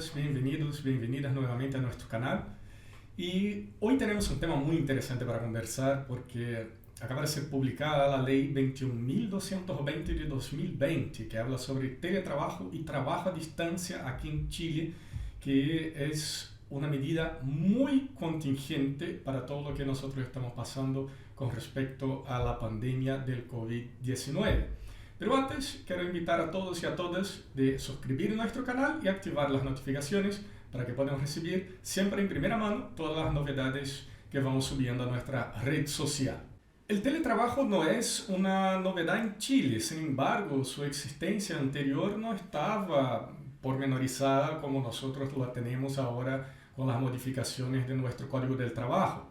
todas, bienvenidos, bienvenidas nuevamente a nuestro canal. Y hoy tenemos un tema muy interesante para conversar porque acaba de ser publicada la ley 21.220 de 2020 que habla sobre teletrabajo y trabajo a distancia aquí en Chile, que es una medida muy contingente para todo lo que nosotros estamos pasando con respecto a la pandemia del COVID-19. Pero antes, quiero invitar a todos y a todas de suscribir a nuestro canal y activar las notificaciones para que puedan recibir siempre en primera mano todas las novedades que vamos subiendo a nuestra red social. El teletrabajo no es una novedad en Chile, sin embargo, su existencia anterior no estaba pormenorizada como nosotros la tenemos ahora con las modificaciones de nuestro Código del Trabajo.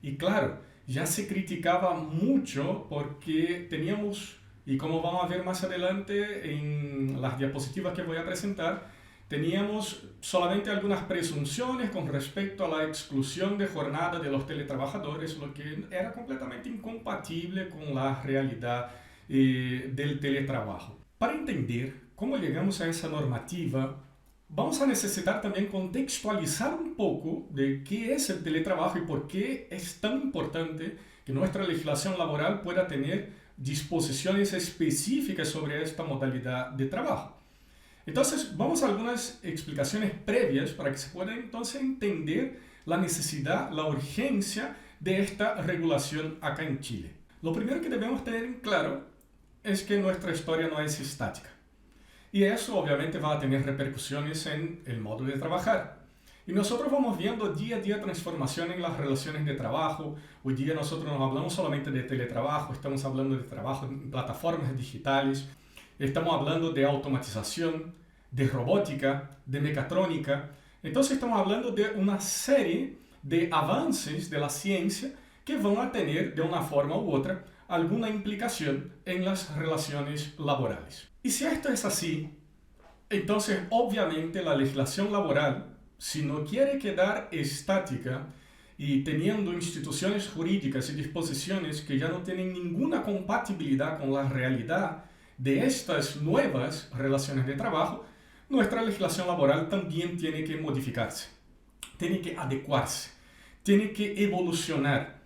Y claro, ya se criticaba mucho porque teníamos, y como vamos a ver más adelante en las diapositivas que voy a presentar, teníamos solamente algunas presunciones con respecto a la exclusión de jornada de los teletrabajadores, lo que era completamente incompatible con la realidad del teletrabajo. Para entender cómo llegamos a esa normativa, vamos a necesitar también contextualizar un poco de qué es el teletrabajo y por qué es tan importante que nuestra legislación laboral pueda tener disposiciones específicas sobre esta modalidad de trabajo. Entonces, vamos a algunas explicaciones previas para que se pueda entonces entender la necesidad, la urgencia de esta regulación acá en Chile. Lo primero que debemos tener en claro es que nuestra historia no es estática. Y eso obviamente va a tener repercusiones en el modo de trabajar. Y nosotros vamos viendo día a día transformación en las relaciones de trabajo. Hoy día nosotros no hablamos solamente de teletrabajo, estamos hablando de trabajo en plataformas digitales, estamos hablando de automatización, de robótica, de mecatrónica. Entonces estamos hablando de una serie de avances de la ciencia que van a tener de una forma u otra alguna implicación en las relaciones laborales. Y si esto es así, entonces obviamente la legislación laboral, si no quiere quedar estática y teniendo instituciones jurídicas y disposiciones que ya no tienen ninguna compatibilidad con la realidad de estas nuevas relaciones de trabajo, nuestra legislación laboral también tiene que modificarse, tiene que adecuarse, tiene que evolucionar.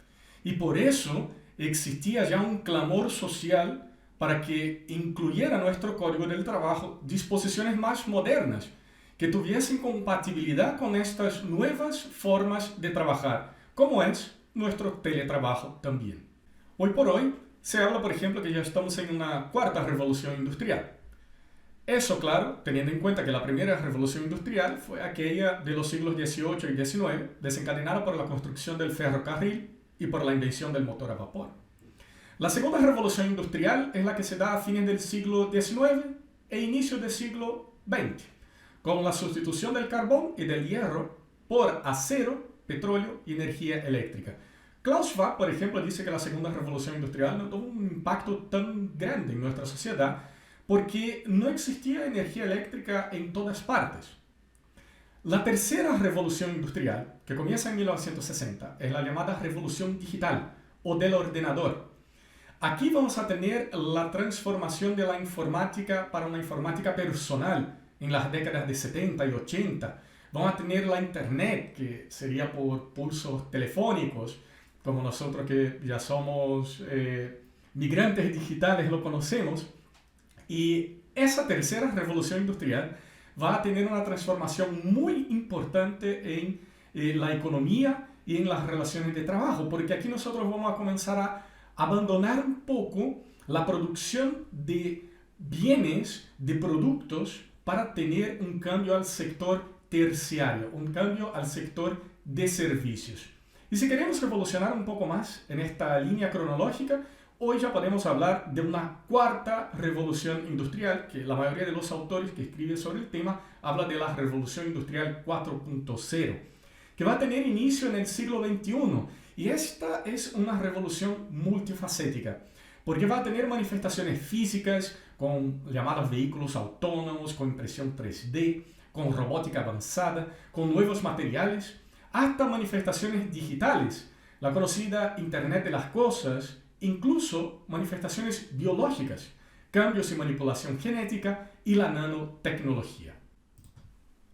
Y por eso existía ya un clamor social para que incluyera nuestro Código del Trabajo disposiciones más modernas, que tuviesen compatibilidad con estas nuevas formas de trabajar, como es nuestro teletrabajo también. Hoy por hoy se habla, por ejemplo, que ya estamos en una cuarta revolución industrial. Eso, claro, teniendo en cuenta que la primera revolución industrial fue aquella de los siglos XVIII y XIX, desencadenada por la construcción del ferrocarril y por la invención del motor a vapor. La segunda revolución industrial es la que se da a fines del siglo XIX e inicios del siglo XX, con la sustitución del carbón y del hierro por acero, petróleo y energía eléctrica. Klaus Schwab, por ejemplo, dice que la segunda revolución industrial no tuvo un impacto tan grande en nuestra sociedad porque no existía energía eléctrica en todas partes. La tercera revolución industrial, que comienza en 1960, es la llamada revolución digital o del ordenador. Aquí vamos a tener la transformación de la informática para una informática personal en las décadas de 70 y 80. Vamos a tener la Internet, que sería por pulsos telefónicos, como nosotros que ya somos migrantes digitales lo conocemos. Y esa tercera revolución industrial va a tener una transformación muy importante en la economía y en las relaciones de trabajo, porque aquí nosotros vamos a comenzar a abandonar un poco la producción de bienes, de productos, para tener un cambio al sector terciario, un cambio al sector de servicios. Y si queremos revolucionar un poco más en esta línea cronológica, hoy ya podemos hablar de una cuarta revolución industrial, que la mayoría de los autores que escriben sobre el tema habla de la revolución industrial 4.0, que va a tener inicio en el siglo XXI. Y esta es una revolución multifacética, porque va a tener manifestaciones físicas con llamados vehículos autónomos, con impresión 3D, con robótica avanzada, con nuevos materiales, hasta manifestaciones digitales, la conocida Internet de las Cosas, incluso manifestaciones biológicas, cambios y manipulación genética y la nanotecnología.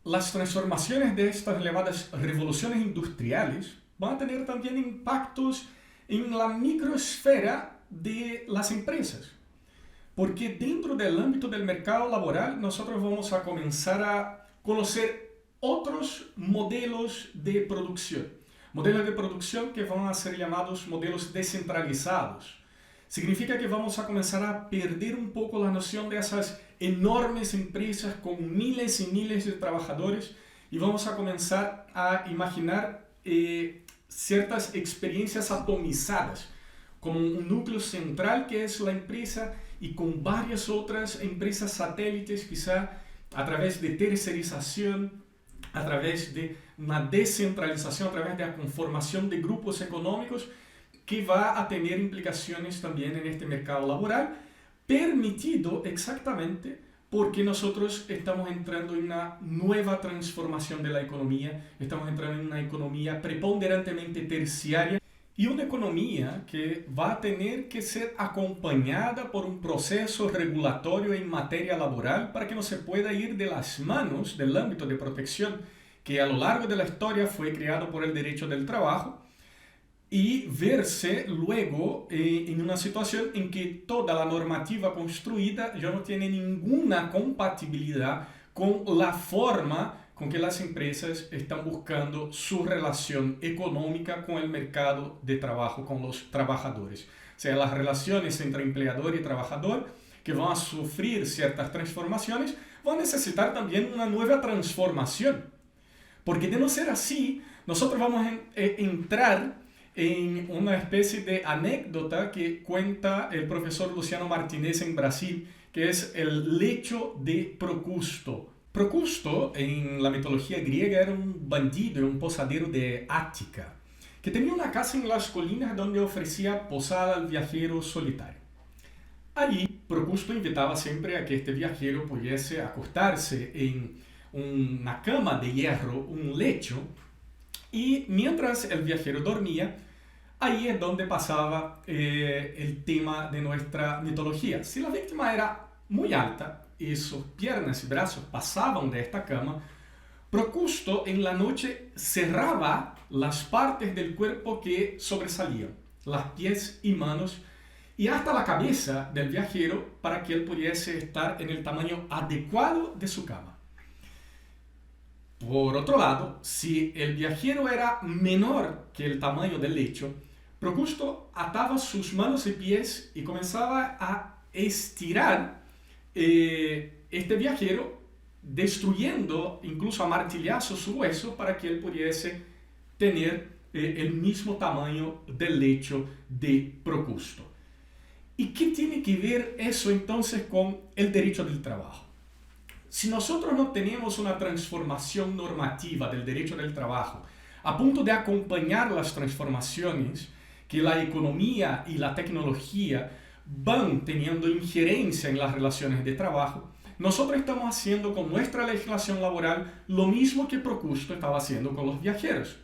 las transformaciones de estas llamadas revoluciones industriales van a tener también impactos en la microesfera de las empresas. Porque dentro del ámbito del mercado laboral nosotros vamos a comenzar a conocer otros modelos de producción. Modelos de producción que van a ser llamados modelos descentralizados. Significa que vamos a comenzar a perder un poco la noción de esas enormes empresas con miles y miles de trabajadores y vamos a comenzar a imaginar ciertas experiencias atomizadas, como un núcleo central que es la empresa y con varias otras empresas satélites, quizá a través de tercerización, a través de una descentralización, a través de la conformación de grupos económicos que va a tener implicaciones también en este mercado laboral, permitido exactamente porque nosotros estamos entrando en una nueva transformación de la economía, estamos entrando en una economía preponderantemente terciaria y una economía que va a tener que ser acompañada por un proceso regulatorio en materia laboral para que no se pueda ir de las manos del ámbito de protección que a lo largo de la historia fue creado por el derecho del trabajo y verse luego en una situación en que toda la normativa construida ya no tiene ninguna compatibilidad con la forma con que las empresas están buscando su relación económica con el mercado de trabajo, con los trabajadores. O sea, las relaciones entre empleador y trabajador que van a sufrir ciertas transformaciones van a necesitar también una nueva transformación. Porque de no ser así, nosotros vamos a entrar en una especie de anécdota que cuenta el profesor Luciano Martinez en Brasil, que es el lecho de Procusto. Procusto, en la mitología griega, era un bandido, un posadero de Ática, que tenía una casa en las colinas donde ofrecía posada al viajero solitario. Allí, Procusto invitaba siempre a que este viajero pudiese acostarse en una cama de hierro, un lecho, y mientras el viajero dormía, ahí es donde pasaba el tema de nuestra mitología. Si la víctima era muy alta y sus piernas y brazos pasaban de esta cama, Procusto en la noche cerraba las partes del cuerpo que sobresalían, las pies y manos, y hasta la cabeza del viajero para que él pudiese estar en el tamaño adecuado de su cama. Por otro lado, si el viajero era menor que el tamaño del lecho, Procusto ataba sus manos y pies y comenzaba a estirar este viajero, destruyendo incluso a martillazos su hueso para que él pudiese tener el mismo tamaño del lecho de Procusto. ¿Y qué tiene que ver eso entonces con el derecho del trabajo? Si nosotros no tenemos una transformación normativa del derecho del trabajo a punto de acompañar las transformaciones que la economía y la tecnología van teniendo injerencia en las relaciones de trabajo, nosotros estamos haciendo con nuestra legislación laboral lo mismo que Procusto estaba haciendo con los viajeros.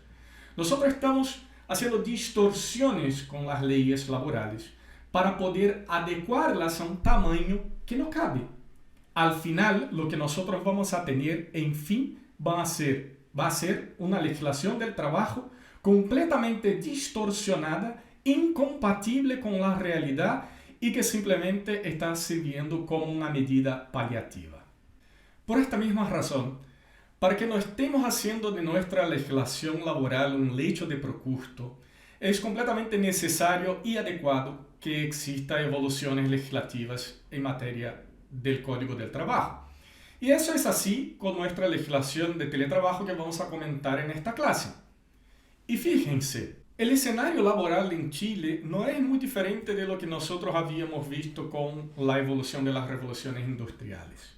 Nosotros estamos haciendo distorsiones con las leyes laborales para poder adecuarlas a un tamaño que no cabe. Al final, lo que nosotros vamos a tener, en fin, va a ser una legislación del trabajo completamente distorsionada, incompatible con la realidad y que simplemente está sirviendo como una medida paliativa. Por esta misma razón, para que no estemos haciendo de nuestra legislación laboral un lecho de Procusto, es completamente necesario y adecuado que exista evoluciones legislativas en materia del Código del Trabajo. Y eso es así con nuestra legislación de teletrabajo que vamos a comentar en esta clase. Y fíjense, el escenario laboral en Chile no es muy diferente de lo que nosotros habíamos visto con la evolución de las revoluciones industriales.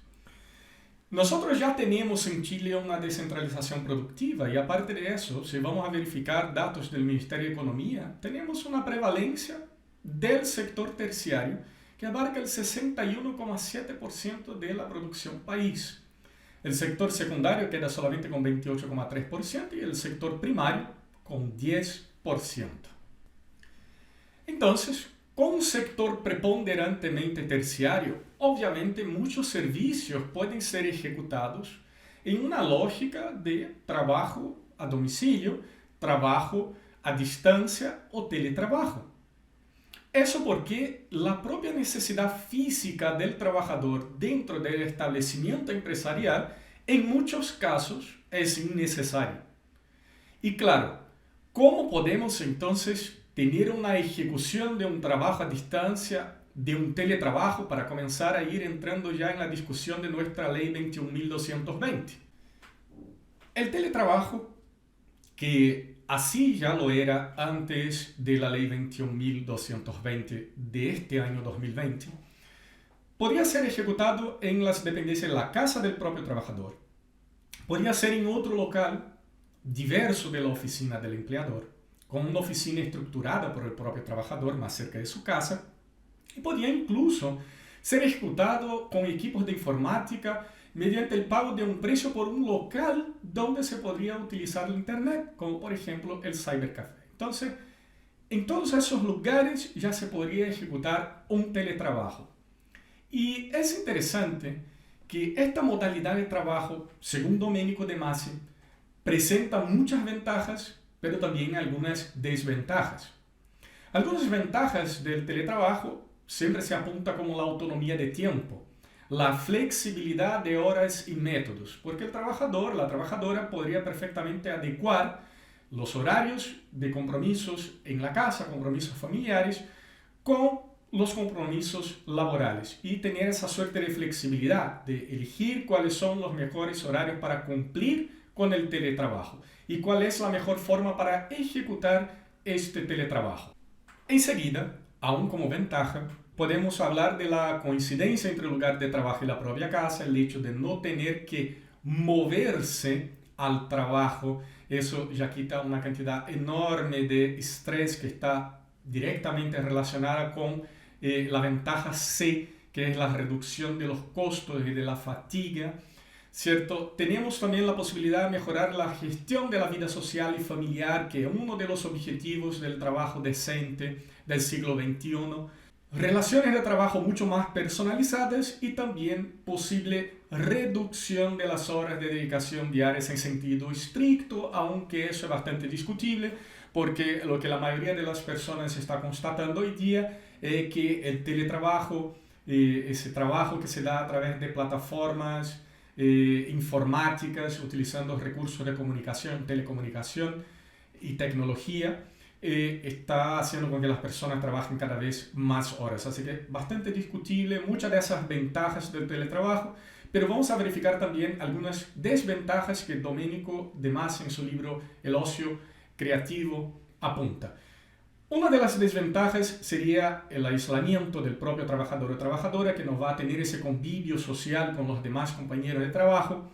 Nosotros ya tenemos en Chile una descentralización productiva y aparte de eso, si vamos a verificar datos del Ministerio de Economía, tenemos una prevalencia del sector terciario que abarca el 61,7% de la producción país. El sector secundario queda solamente con 28,3% y el sector primario con 10%. Entonces, con un sector preponderantemente terciario, obviamente muchos servicios pueden ser ejecutados en una lógica de trabajo a domicilio, trabajo a distancia o teletrabajo. Eso porque la propia necesidad física del trabajador dentro del establecimiento empresarial en muchos casos es innecesaria. Y claro, ¿cómo podemos entonces tener una ejecución de un trabajo a distancia, de un teletrabajo, para comenzar a ir entrando ya en la discusión de nuestra ley 21.220? El teletrabajo, que así ya lo era antes de la ley 21.220 de este año 2020, podría ser ejecutado en las dependencias de la casa del propio trabajador. Podría ser en otro local diverso de la oficina del empleador, con una oficina estructurada por el propio trabajador más cerca de su casa, y podría incluso ser ejecutado con equipos de informática mediante el pago de un precio por un local donde se podría utilizar el internet, como por ejemplo el cybercafé. Entonces, en todos esos lugares ya se podría ejecutar un teletrabajo. Y es interesante que esta modalidad de trabajo, según Domenico De Masi, presenta muchas ventajas, pero también algunas desventajas. Algunas ventajas del teletrabajo siempre se apunta como la autonomía de tiempo, la flexibilidad de horas y métodos, porque el trabajador, la trabajadora podría perfectamente adecuar los horarios de compromisos en la casa, compromisos familiares, con los compromisos laborales y tener esa suerte de flexibilidad, de elegir cuáles son los mejores horarios para cumplir con el teletrabajo y cuál es la mejor forma para ejecutar este teletrabajo. Enseguida, aún como ventaja, podemos hablar de la coincidencia entre el lugar de trabajo y la propia casa, el hecho de no tener que moverse al trabajo. Eso ya quita una cantidad enorme de estrés que está directamente relacionada con la ventaja C, que es la reducción de los costos y de la fatiga, ¿cierto? Tenemos también la posibilidad de mejorar la gestión de la vida social y familiar, que es uno de los objetivos del trabajo decente del siglo XXI. Relaciones de trabajo mucho más personalizadas y también posible reducción de las horas de dedicación diarias en sentido estricto, aunque eso es bastante discutible, porque lo que la mayoría de las personas está constatando hoy día es que el teletrabajo, ese trabajo que se da a través de plataformas informáticas, utilizando recursos de comunicación, telecomunicación y tecnología, está haciendo con que las personas trabajen cada vez más horas. Así que bastante discutible muchas de esas ventajas del teletrabajo, pero vamos a verificar también algunas desventajas que Domenico De Masi en su libro El ocio creativo apunta. Una de las desventajas sería el aislamiento del propio trabajador o trabajadora, que no va a tener ese convivio social con los demás compañeros de trabajo,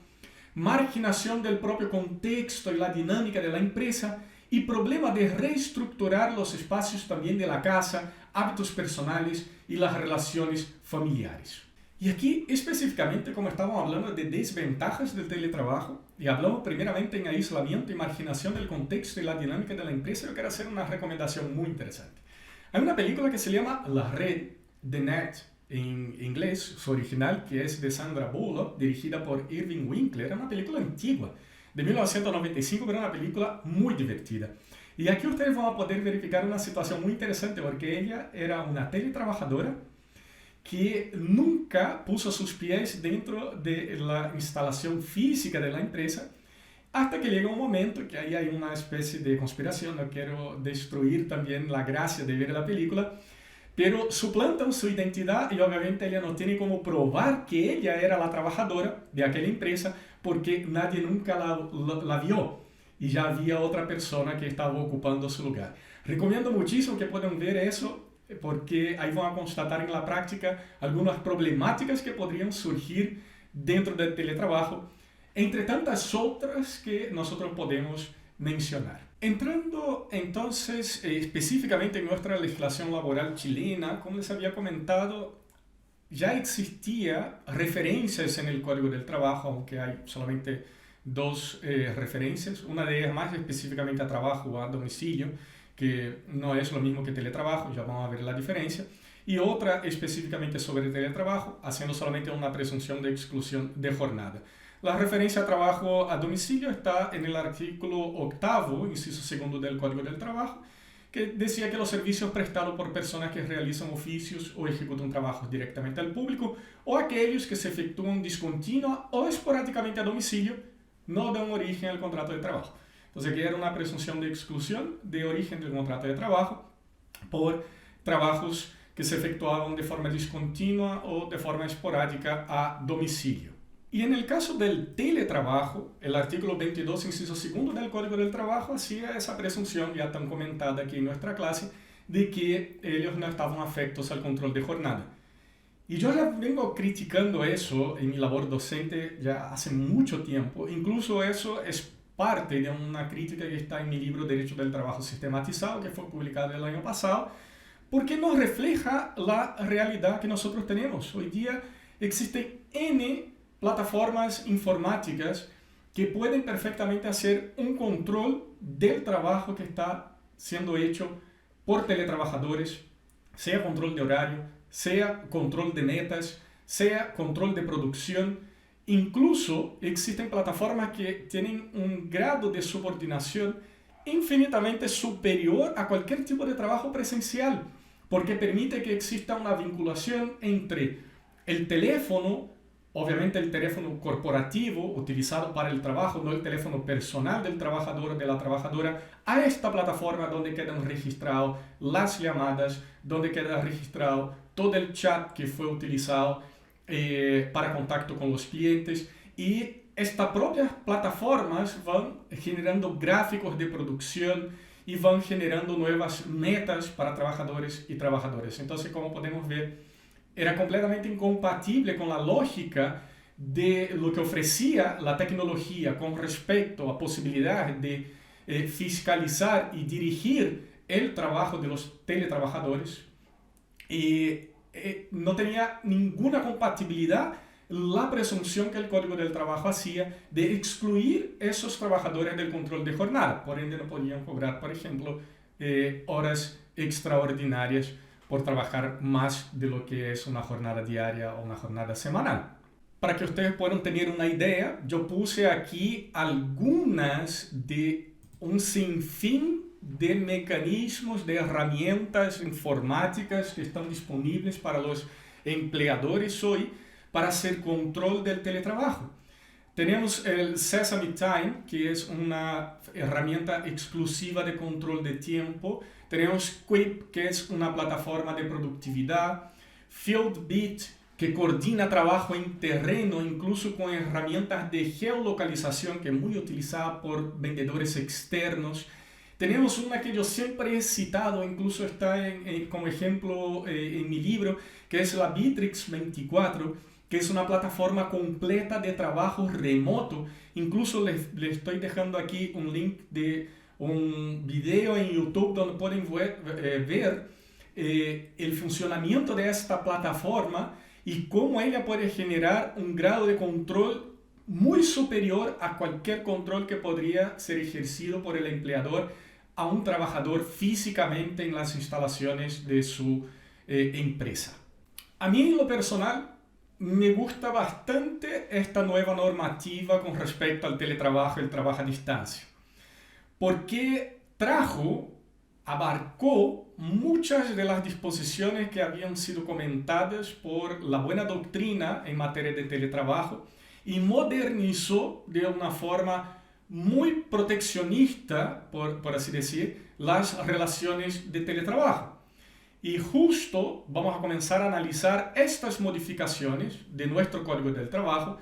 marginación del propio contexto y la dinámica de la empresa, y problema de reestructurar los espacios también de la casa, hábitos personales y las relaciones familiares. Y aquí específicamente, como estamos hablando de desventajas del teletrabajo y hablamos primeramente en aislamiento y marginación del contexto y la dinámica de la empresa, yo quiero hacer una recomendación muy interesante. Hay una película que se llama La Red, The Net en inglés, su original, que es de Sandra Bullock, dirigida por Irving Winkler. Es una película antigua, de 1995, pero una película muy divertida. Y aquí ustedes van a poder verificar una situación muy interesante, porque ella era una teletrabajadora que nunca puso sus pies dentro de la instalación física de la empresa, hasta que llega un momento que ahí hay una especie de conspiración. No quiero destruir también la gracia de ver la película, pero suplantan su identidad y obviamente ella no tiene cómo probar que ella era la trabajadora de aquella empresa, porque nadie nunca la vio y ya había otra persona que estaba ocupando su lugar. Recomiendo muchísimo que puedan ver eso, porque ahí van a constatar en la práctica algunas problemáticas que podrían surgir dentro del teletrabajo, entre tantas otras que nosotros podemos mencionar. Entrando entonces específicamente en nuestra legislación laboral chilena, como les había comentado, ya existía referencias en el Código del Trabajo, aunque hay solamente dos referencias, una de ellas más específicamente a trabajo a domicilio, que no es lo mismo que teletrabajo, ya vamos a ver la diferencia, y otra específicamente sobre teletrabajo, haciendo solamente una presunción de exclusión de jornada. La referencia a trabajo a domicilio está en el artículo 8º, inciso segundo del Código del Trabajo, que decía que los servicios prestados por personas que realizan oficios o ejecutan trabajos directamente al público o aquellos que se efectúan discontinua o esporádicamente a domicilio no dan origen al contrato de trabajo. Entonces aquí era una presunción de exclusión de origen del contrato de trabajo por trabajos que se efectuaban de forma discontinua o de forma esporádica a domicilio. Y en el caso del teletrabajo, el artículo 22, inciso segundo del Código del Trabajo hacía esa presunción ya tan comentada aquí en nuestra clase de que ellos no estaban afectos al control de jornada. Y yo ya vengo criticando eso en mi labor docente ya hace mucho tiempo. Incluso eso es parte de una crítica que está en mi libro Derecho del Trabajo Sistematizado, que fue publicado el año pasado, porque nos refleja la realidad que nosotros tenemos. Hoy día existen N plataformas informáticas que pueden perfectamente hacer un control del trabajo que está siendo hecho por teletrabajadores, sea control de horario, sea control de metas, sea control de producción. Incluso existen plataformas que tienen un grado de subordinación infinitamente superior a cualquier tipo de trabajo presencial, porque permite que exista una vinculación entre el teléfono, obviamente el teléfono corporativo utilizado para el trabajo, no el teléfono personal del trabajador o de la trabajadora, a esta plataforma donde quedan registradas las llamadas, donde queda registrado todo el chat que fue utilizado para contacto con los clientes. Y estas propias plataformas van generando gráficos de producción y van generando nuevas metas para trabajadores y trabajadoras. Entonces, como podemos ver, era completamente incompatible con la lógica de lo que ofrecía la tecnología con respecto a posibilidad de fiscalizar y dirigir el trabajo de los teletrabajadores. Y no tenía ninguna compatibilidad la presunción que el Código del Trabajo hacía de excluir esos trabajadores del control de jornada. Por ende, no podían cobrar, por ejemplo, horas extraordinarias por trabajar más de lo que es una jornada diaria o una jornada semanal. Para que ustedes puedan tener una idea, yo puse aquí algunas de un sinfín de mecanismos, de herramientas informáticas que están disponibles para los empleadores hoy para hacer control del teletrabajo. Tenemos el Sesame Time, que es una herramienta exclusiva de control de tiempo. Tenemos Quip, que es una plataforma de productividad. FieldBeat, que coordina trabajo en terreno, incluso con herramientas de geolocalización, que es muy utilizada por vendedores externos. Tenemos una que yo siempre he citado, incluso está como ejemplo en mi libro, que es la Bitrix 24, que es una plataforma completa de trabajo remoto. Incluso les estoy dejando aquí un link de un video en YouTube donde pueden ver el funcionamiento de esta plataforma y cómo ella puede generar un grado de control muy superior a cualquier control que podría ser ejercido por el empleador a un trabajador físicamente en las instalaciones de su empresa. A mí en lo personal me gusta bastante esta nueva normativa con respecto al teletrabajo y el trabajo a distancia, porque abarcó muchas de las disposiciones que habían sido comentadas por la buena doctrina en materia de teletrabajo y modernizó de una forma muy proteccionista, por así decir, las relaciones de teletrabajo. Y justo vamos a comenzar a analizar estas modificaciones de nuestro Código del Trabajo,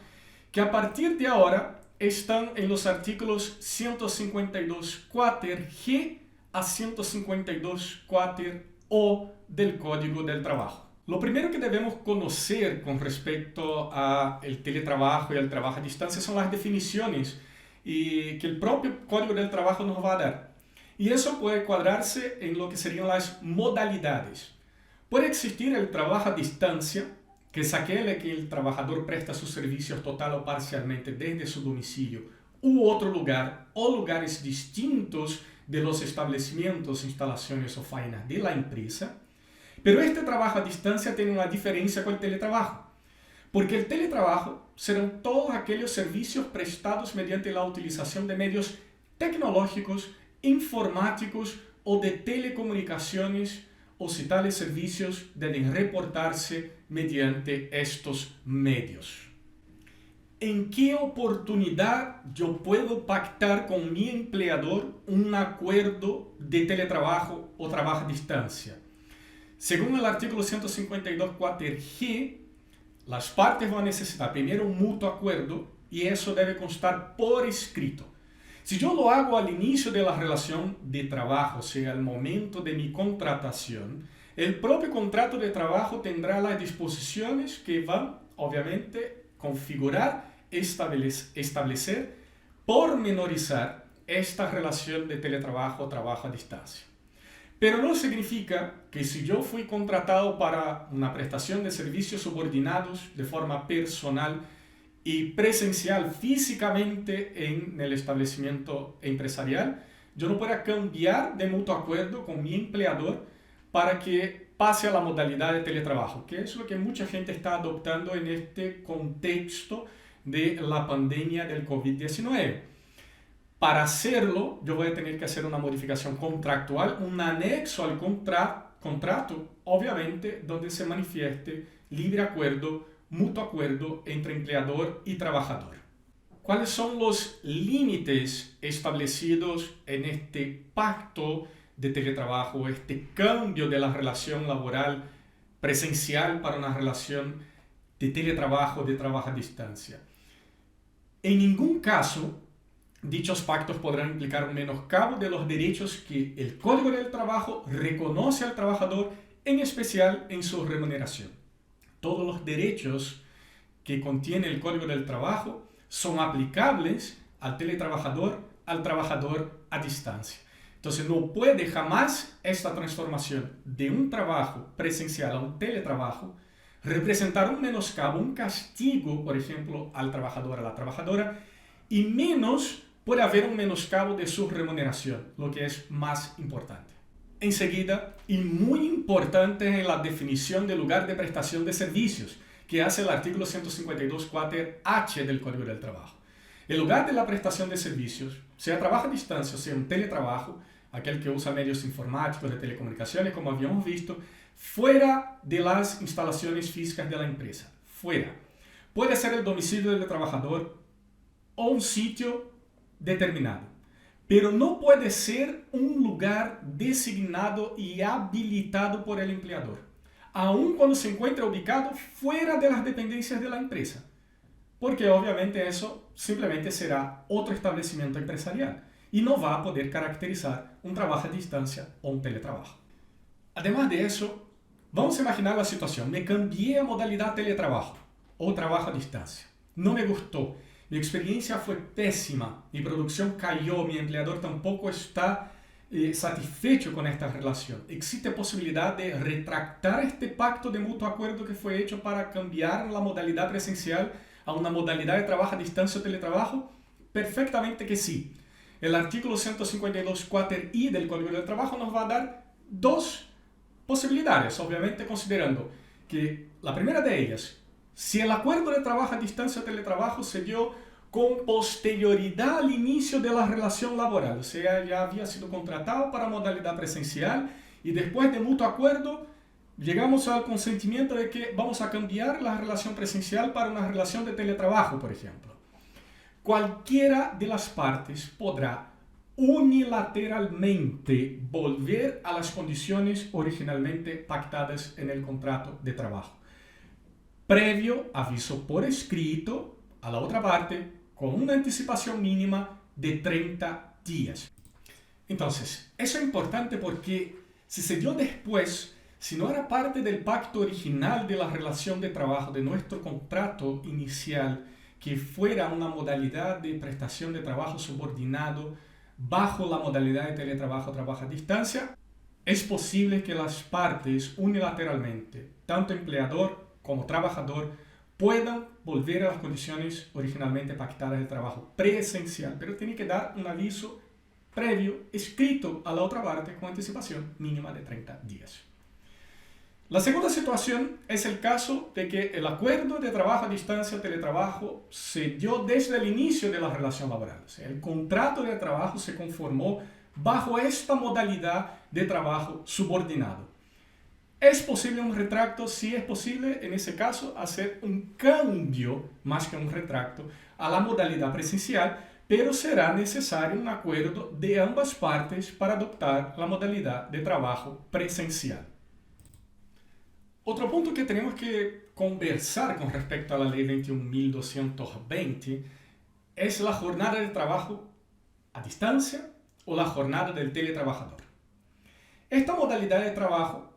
que a partir de ahora están en los artículos 152 quater G a 152 quater O del Código del Trabajo. Lo primero que debemos conocer con respecto al teletrabajo y al trabajo a distancia son las definiciones que el propio Código del Trabajo nos va a dar. Y eso puede cuadrarse en lo que serían las modalidades. Puede existir el trabajo a distancia, que es aquel en que el trabajador presta sus servicios total o parcialmente desde su domicilio u otro lugar o lugares distintos de los establecimientos, instalaciones o faenas de la empresa. Pero este trabajo a distancia tiene una diferencia con el teletrabajo, Porque el teletrabajo serán todos aquellos servicios prestados mediante la utilización de medios tecnológicos, informáticos o de telecomunicaciones, o si tales servicios deben reportarse mediante estos medios. ¿En qué oportunidad yo puedo pactar con mi empleador un acuerdo de teletrabajo o trabajo a distancia? Según el artículo 152 cuater G, las partes van a necesitar primero un mutuo acuerdo y eso debe constar por escrito. Si yo lo hago al inicio de la relación de trabajo, o sea, al momento de mi contratación, el propio contrato de trabajo tendrá las disposiciones que van, obviamente, configurar, establecer, pormenorizar esta relación de teletrabajo o trabajo a distancia. Pero no significa que si yo fui contratado para una prestación de servicios subordinados de forma personal y presencial físicamente en el establecimiento empresarial, yo no pueda cambiar de mutuo acuerdo con mi empleador para que pase a la modalidad de teletrabajo, que es lo que mucha gente está adoptando en este contexto de la pandemia del COVID-19. Para hacerlo, yo voy a tener que hacer una modificación contractual, un anexo al contrato, obviamente, donde se manifieste libre acuerdo, mutuo acuerdo entre empleador y trabajador. ¿Cuáles son los límites establecidos en este pacto de teletrabajo, este cambio de la relación laboral presencial para una relación de teletrabajo, de trabajo a distancia? En ningún caso, dichos pactos podrán implicar un menoscabo de los derechos que el Código del Trabajo reconoce al trabajador, en especial en su remuneración. Todos los derechos que contiene el Código del Trabajo son aplicables al teletrabajador, al trabajador a distancia. Entonces no puede jamás esta transformación de un trabajo presencial a un teletrabajo representar un menoscabo, un castigo, por ejemplo, al trabajador, a la trabajadora, y menos puede haber un menoscabo de su remuneración, lo que es más importante. Enseguida, y muy importante en la definición del lugar de prestación de servicios, que hace el artículo 152 cuater H del Código del Trabajo. El lugar de la prestación de servicios, sea trabajo a distancia o sea un teletrabajo, aquel que usa medios informáticos de telecomunicaciones, como habíamos visto, fuera de las instalaciones físicas de la empresa. Fuera. Puede ser el domicilio del trabajador o un sitio determinado, pero no puede ser un lugar designado y habilitado por el empleador, aun cuando se encuentre ubicado fuera de las dependencias de la empresa, porque obviamente eso simplemente será otro establecimiento empresarial y no va a poder caracterizar un trabajo a distancia o un teletrabajo. Además de eso, vamos a imaginar la situación. Me cambié a modalidad teletrabajo o trabajo a distancia. No me gustó. Mi experiencia fue pésima. Mi producción cayó. Mi empleador tampoco está satisfecho con esta relación. ¿Existe posibilidad de retractar este pacto de mutuo acuerdo que fue hecho para cambiar la modalidad presencial a una modalidad de trabajo a distancia o teletrabajo? Perfectamente que sí. El artículo 152 cuater I del Código del Trabajo nos va a dar dos posibilidades, obviamente considerando que la primera de ellas, si el acuerdo de trabajo a distancia o teletrabajo se dio con posterioridad al inicio de la relación laboral, o sea, ya había sido contratado para modalidad presencial y después de mutuo acuerdo llegamos al consentimiento de que vamos a cambiar la relación presencial para una relación de teletrabajo, por ejemplo. Cualquiera de las partes podrá unilateralmente volver a las condiciones originalmente pactadas en el contrato de trabajo, previo aviso por escrito a la otra parte con una anticipación mínima de 30 días. Entonces, eso es importante porque si se dio después, si no era parte del pacto original de la relación de trabajo, de nuestro contrato inicial, que fuera una modalidad de prestación de trabajo subordinado bajo la modalidad de teletrabajo, trabajo a distancia, es posible que las partes unilateralmente, tanto empleador como trabajador, puedan volver a las condiciones originalmente pactadas de trabajo presencial, pero tiene que dar un aviso previo, escrito a la otra parte con anticipación mínima de 30 días. La segunda situación es el caso de que el acuerdo de trabajo a distancia o teletrabajo se dio desde el inicio de la relación laboral. O sea, el contrato de trabajo se conformó bajo esta modalidad de trabajo subordinado. ¿Es posible un retracto? Sí es posible, en ese caso, hacer un cambio, más que un retracto, a la modalidad presencial, pero será necesario un acuerdo de ambas partes para adoptar la modalidad de trabajo presencial. Otro punto que tenemos que conversar con respecto a la ley 21.220 es la jornada de trabajo a distancia o la jornada del teletrabajador. Esta modalidad de trabajo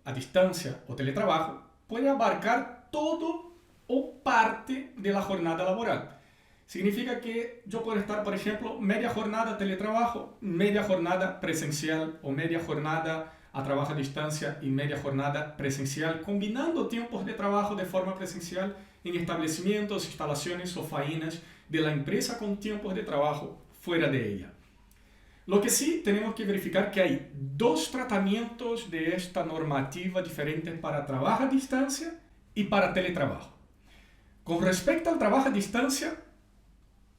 a distancia o teletrabajo puede abarcar todo o parte de la jornada laboral. Significa que yo puedo estar, por ejemplo, media jornada teletrabajo, media jornada presencial o media jornada a trabajo a distancia y media jornada presencial, combinando tiempos de trabajo de forma presencial en establecimientos, instalaciones o faenas de la empresa con tiempos de trabajo fuera de ella. Lo que sí tenemos que verificar que hay dos tratamientos de esta normativa diferentes para trabajo a distancia y para teletrabajo. Con respecto al trabajo a distancia,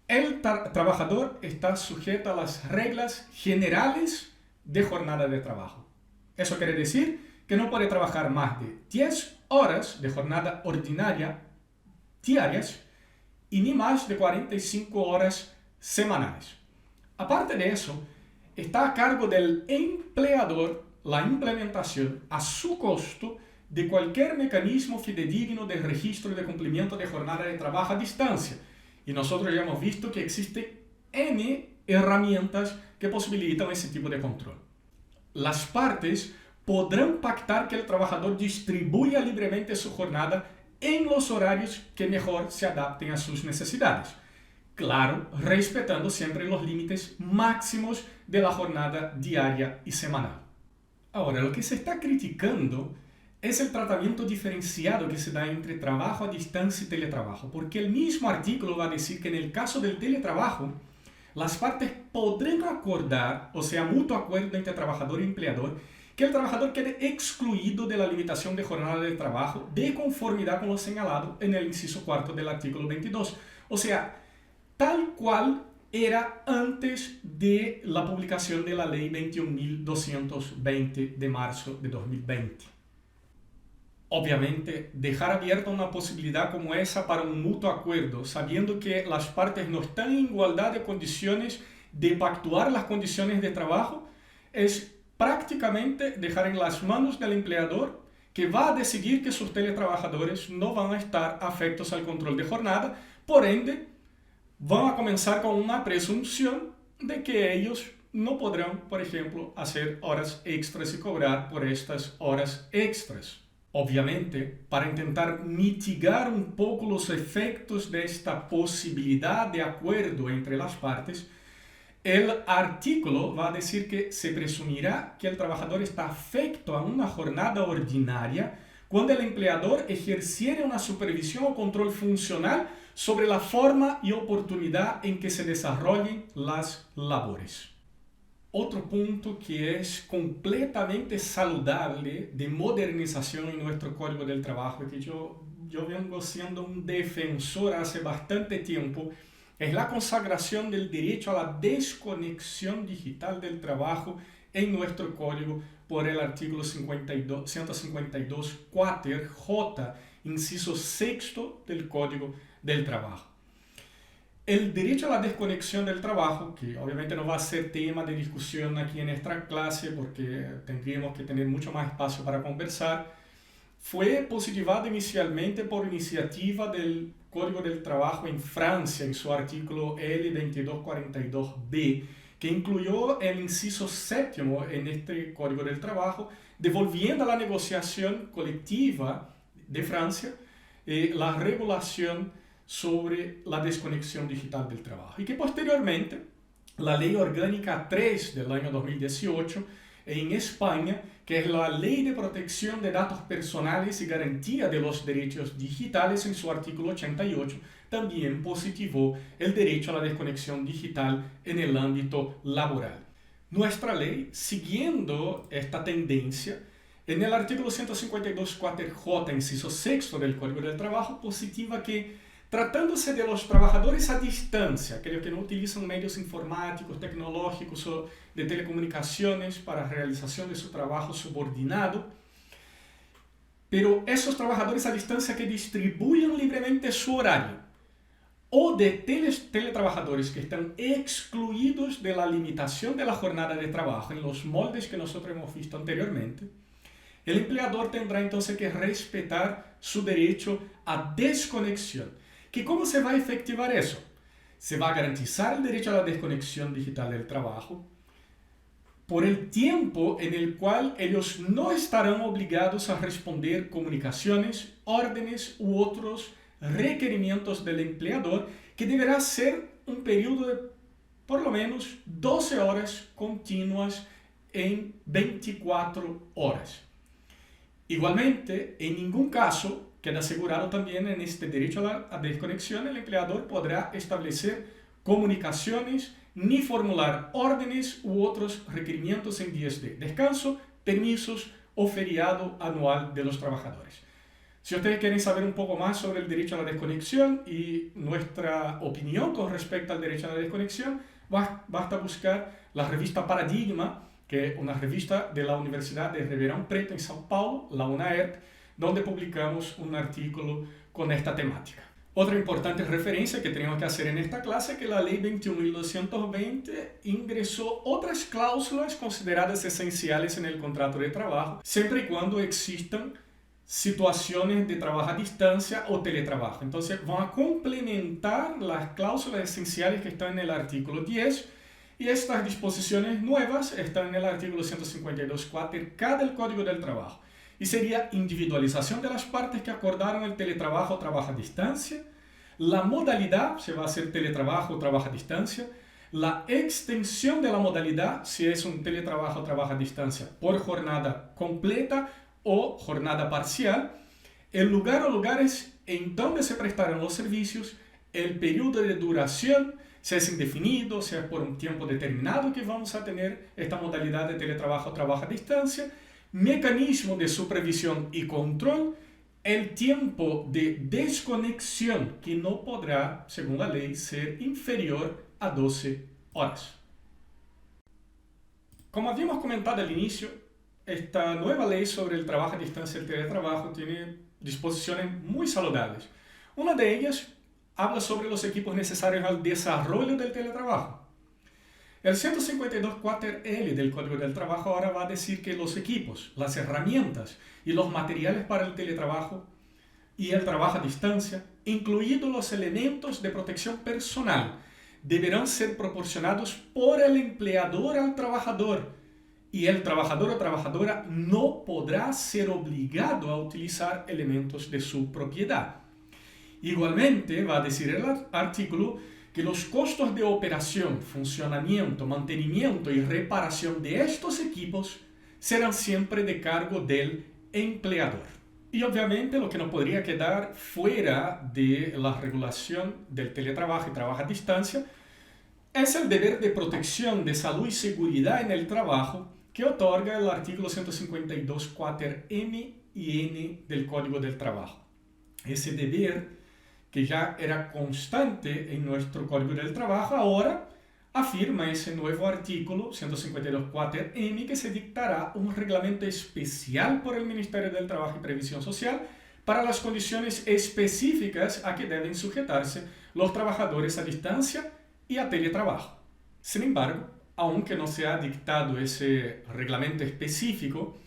el trabajador está sujeto a las reglas generales de jornada de trabajo. Eso quiere decir que no puede trabajar más de 10 horas de jornada ordinaria diarias y ni más de 45 horas semanales. Aparte de eso, está a cargo del empleador la implementación a su costo de cualquier mecanismo fidedigno de registro de cumplimiento de jornada de trabajo a distancia. Y nosotros ya hemos visto que existen N herramientas que posibilitan ese tipo de control. Las partes podrán pactar que el trabajador distribuya libremente su jornada en los horarios que mejor se adapten a sus necesidades. Claro, respetando siempre los límites máximos de la jornada diaria y semanal. Ahora, lo que se está criticando es el tratamiento diferenciado que se da entre trabajo a distancia y teletrabajo, porque el mismo artículo va a decir que en el caso del teletrabajo, las partes podrán acordar, o sea, mutuo acuerdo entre trabajador y empleador, que el trabajador quede excluido de la limitación de jornada de trabajo de conformidad con lo señalado en el inciso cuarto del artículo 22. O sea, tal cual era antes de la publicación de la ley 21.220 de marzo de 2020. Obviamente, dejar abierta una posibilidad como esa para un mutuo acuerdo, sabiendo que las partes no están en igualdad de condiciones de pactuar las condiciones de trabajo, es prácticamente dejar en las manos del empleador que va a decidir que sus teletrabajadores no van a estar afectos al control de jornada, por ende, van a comenzar con una presunción de que ellos no podrán, por ejemplo, hacer horas extras y cobrar por estas horas extras. Obviamente, para intentar mitigar un poco los efectos de esta posibilidad de acuerdo entre las partes, el artículo va a decir que se presumirá que el trabajador está afecto a una jornada ordinaria cuando el empleador ejerciere una supervisión o control funcional sobre la forma y oportunidad en que se desarrollen las labores. Otro punto que es completamente saludable de modernización en nuestro Código del Trabajo, que yo vengo siendo un defensor hace bastante tiempo, es la consagración del derecho a la desconexión digital del trabajo en nuestro código por el artículo 152 quater J, inciso 6 del Código del Trabajo. El derecho a la desconexión del trabajo, que obviamente no va a ser tema de discusión aquí en esta clase porque tendríamos que tener mucho más espacio para conversar, fue positivado inicialmente por iniciativa del Código del Trabajo en Francia, en su artículo L2242b, que incluyó el inciso 7 en este Código del Trabajo, devolviendo a la negociación colectiva de Francia la regulación sobre la desconexión digital del trabajo. Y que posteriormente, la Ley Orgánica 3 del año 2018, en España, que es la Ley de Protección de Datos Personales y Garantía de los Derechos Digitales, en su artículo 88, también positivó el derecho a la desconexión digital en el ámbito laboral. Nuestra ley, siguiendo esta tendencia, En el artículo 152.4j, inciso sexto del Código del Trabajo, positiva que, tratándose de los trabajadores a distancia, aquellos que no utilizan medios informáticos, tecnológicos o de telecomunicaciones para realización de su trabajo subordinado, pero esos trabajadores a distancia que distribuyen libremente su horario, o de teletrabajadores que están excluidos de la limitación de la jornada de trabajo en los moldes que nosotros hemos visto anteriormente, el empleador tendrá entonces que respetar su derecho a desconexión. ¿Que cómo se va a efectivar eso? Se va a garantizar el derecho a la desconexión digital del trabajo por el tiempo en el cual ellos no estarán obligados a responder comunicaciones, órdenes u otros requerimientos del empleador, que deberá ser un periodo de por lo menos 12 horas continuas en 24 horas. Igualmente, en ningún caso queda asegurado también en este derecho a la desconexión, el empleador podrá establecer comunicaciones ni formular órdenes u otros requerimientos en días de descanso, permisos o feriado anual de los trabajadores. Si ustedes quieren saber un poco más sobre el derecho a la desconexión y nuestra opinión con respecto al derecho a la desconexión, basta buscar la revista Paradigma, que es una revista de la Universidad de Ribeirão Preto en São Paulo, la UNAERP, donde publicamos un artículo con esta temática. Otra importante referencia que tenemos que hacer en esta clase es que la Ley 21.220 ingresó otras cláusulas consideradas esenciales en el contrato de trabajo, siempre y cuando existan situaciones de trabajo a distancia o teletrabajo. Entonces van a complementar las cláusulas esenciales que están en el artículo 10, y estas disposiciones nuevas están en el artículo 152.4k del Código del Trabajo. Y sería individualización de las partes que acordaron el teletrabajo o trabajo a distancia, la modalidad, se va a hacer teletrabajo o trabajo a distancia, la extensión de la modalidad, si es un teletrabajo o trabajo a distancia, por jornada completa o jornada parcial, el lugar o lugares en donde se prestarán los servicios, el periodo de duración, si es indefinido, si es por un tiempo determinado que vamos a tener esta modalidad de teletrabajo o trabajo a distancia, mecanismo de supervisión y control, el tiempo de desconexión, que no podrá, según la ley, ser inferior a 12 horas. Como habíamos comentado al inicio, esta nueva ley sobre el trabajo a distancia y el teletrabajo tiene disposiciones muy saludables. Una de ellas habla sobre los equipos necesarios al desarrollo del teletrabajo. El 152.4L del Código del Trabajo ahora va a decir que los equipos, las herramientas y los materiales para el teletrabajo y el trabajo a distancia, incluidos los elementos de protección personal, deberán ser proporcionados por el empleador al trabajador, y el trabajador o trabajadora no podrá ser obligado a utilizar elementos de su propiedad. Igualmente, va a decir el artículo que los costos de operación, funcionamiento, mantenimiento y reparación de estos equipos serán siempre de cargo del empleador. Y obviamente lo que no podría quedar fuera de la regulación del teletrabajo y trabajo a distancia es el deber de protección de salud y seguridad en el trabajo que otorga el artículo 152.4M y N del Código del Trabajo. Ese deber, que ya era constante en nuestro Código del Trabajo, ahora afirma ese nuevo artículo 152.4M que se dictará un reglamento especial por el Ministerio del Trabajo y Previsión Social para las condiciones específicas a que deben sujetarse los trabajadores a distancia y a teletrabajo. Sin embargo, aunque no se ha dictado ese reglamento específico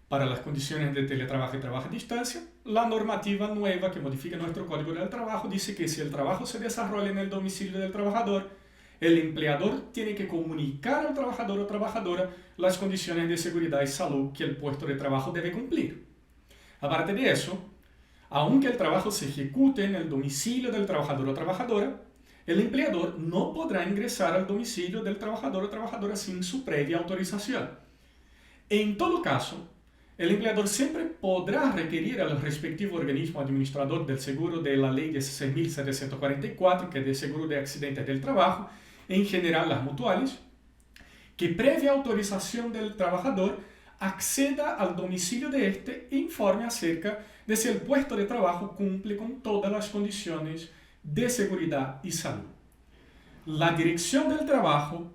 para las condiciones de teletrabajo y trabajo a distancia, la normativa nueva que modifica nuestro Código del Trabajo dice que si el trabajo se desarrolla en el domicilio del trabajador, el empleador tiene que comunicar al trabajador o trabajadora las condiciones de seguridad y salud que el puesto de trabajo debe cumplir. Aparte de eso, aunque el trabajo se ejecute en el domicilio del trabajador o trabajadora, el empleador no podrá ingresar al domicilio del trabajador o trabajadora sin su previa autorización. En todo caso, el empleador siempre podrá requerir al respectivo organismo administrador del seguro de la Ley 16.744, que es de seguro de accidentes del trabajo, en general las mutuales, que previa autorización del trabajador acceda al domicilio de este e informe acerca de si el puesto de trabajo cumple con todas las condiciones de seguridad y salud. La dirección del trabajo,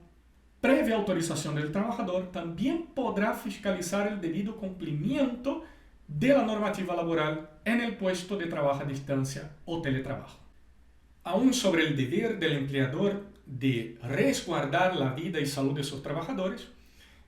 previa autorización del trabajador, también podrá fiscalizar el debido cumplimiento de la normativa laboral en el puesto de trabajo a distancia o teletrabajo. Aún sobre el deber del empleador de resguardar la vida y salud de sus trabajadores,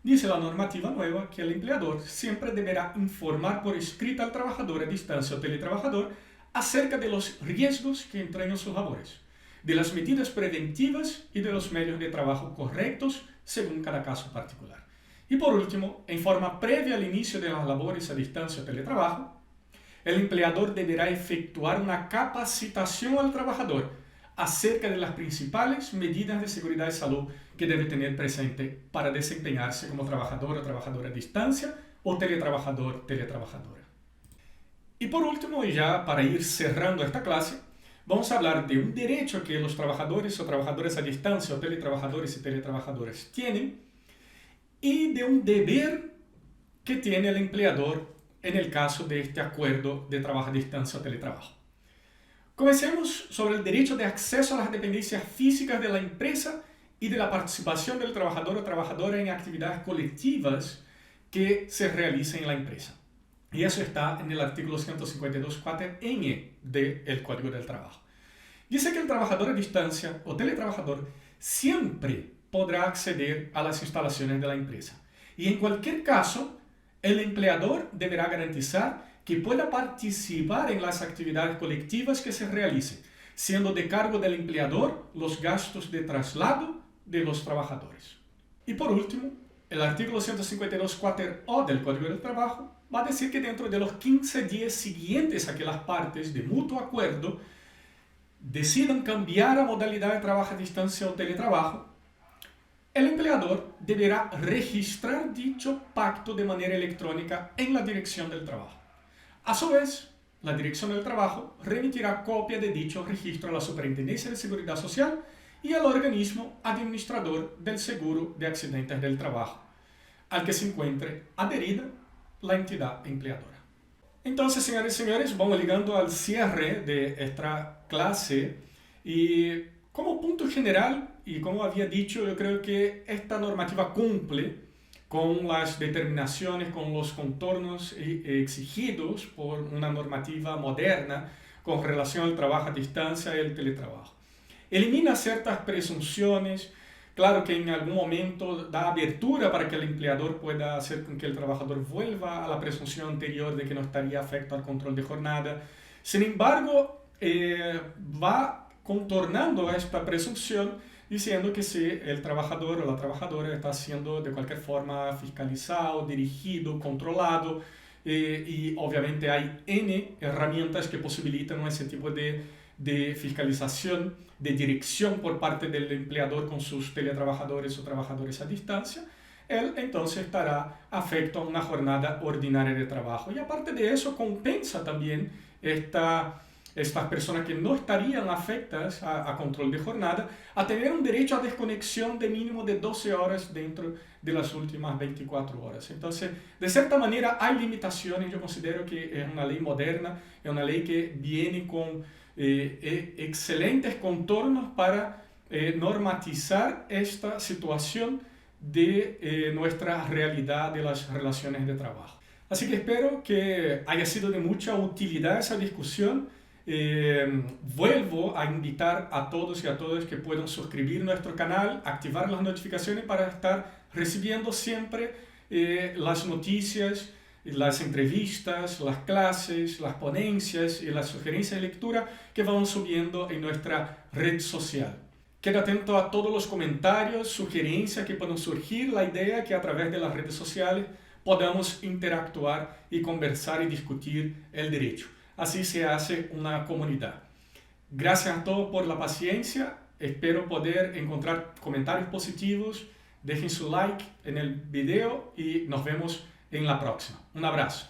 dice la normativa nueva que el empleador siempre deberá informar por escrito al trabajador a distancia o teletrabajador acerca de los riesgos que entrañan sus labores, de las medidas preventivas y de los medios de trabajo correctos según cada caso particular. Y por último, en forma previa al inicio de las labores a distancia o teletrabajo, el empleador deberá efectuar una capacitación al trabajador acerca de las principales medidas de seguridad y salud que debe tener presente para desempeñarse como trabajador o trabajadora a distancia o teletrabajador, teletrabajadora. Y por último, y ya para ir cerrando esta clase, vamos a hablar de un derecho que los trabajadores o trabajadoras a distancia o teletrabajadores y teletrabajadoras tienen y de un deber que tiene el empleador en el caso de este acuerdo de trabajo a distancia o teletrabajo. Comencemos sobre el derecho de acceso a las dependencias físicas de la empresa y de la participación del trabajador o trabajadora en actividades colectivas que se realicen en la empresa. Y eso está en el artículo 152.4n del Código del Trabajo. Dice que el trabajador a distancia o teletrabajador siempre podrá acceder a las instalaciones de la empresa. Y en cualquier caso, el empleador deberá garantizar que pueda participar en las actividades colectivas que se realicen, siendo de cargo del empleador los gastos de traslado de los trabajadores. Y por último, el artículo 152.4o del Código del Trabajo va a decir que dentro de los 15 días siguientes a que las partes de mutuo acuerdo decidan cambiar a modalidad de trabajo a distancia o teletrabajo, el empleador deberá registrar dicho pacto de manera electrónica en la dirección del trabajo. A su vez, la dirección del trabajo remitirá copia de dicho registro a la Superintendencia de Seguridad Social y al organismo administrador del seguro de accidentes del trabajo, al que se encuentre adherida la entidad empleadora. Entonces, señores y señores, vamos llegando al cierre de esta clase y como punto general, y como había dicho, yo creo que esta normativa cumple con las determinaciones, con los contornos exigidos por una normativa moderna con relación al trabajo a distancia y el teletrabajo. Elimina ciertas presunciones, claro que en algún momento da abertura para que el empleador pueda hacer con que el trabajador vuelva a la presunción anterior de que no estaría afecto al control de jornada. Sin embargo, va contornando esta presunción diciendo que si el trabajador o la trabajadora está siendo de cualquier forma fiscalizado, dirigido, controlado, y obviamente hay N herramientas que posibilitan ese tipo de fiscalización, de dirección por parte del empleador con sus teletrabajadores o trabajadores a distancia, él entonces estará afecto a una jornada ordinaria de trabajo. Y aparte de eso, compensa también estas personas que no estarían afectas a control de jornada, a tener un derecho a desconexión de mínimo de 12 horas dentro de las últimas 24 horas. Entonces, de cierta manera, hay limitaciones. Yo considero que es una ley moderna, es una ley que viene con excelentes contornos para normatizar esta situación de nuestra realidad de las relaciones de trabajo. Así que espero que haya sido de mucha utilidad esa discusión. Vuelvo a invitar a todos y a todas que puedan suscribir nuestro canal, activar las notificaciones para estar recibiendo siempre las noticias, las entrevistas, las clases, las ponencias y las sugerencias de lectura que vamos subiendo en nuestra red social. Queda atento a todos los comentarios, sugerencias que puedan surgir. La idea que a través de las redes sociales podamos interactuar y conversar y discutir el derecho. Así se hace una comunidad. Gracias a todos por la paciencia. Espero poder encontrar comentarios positivos. Dejen su like en el video y nos vemos en la próxima. Un abrazo.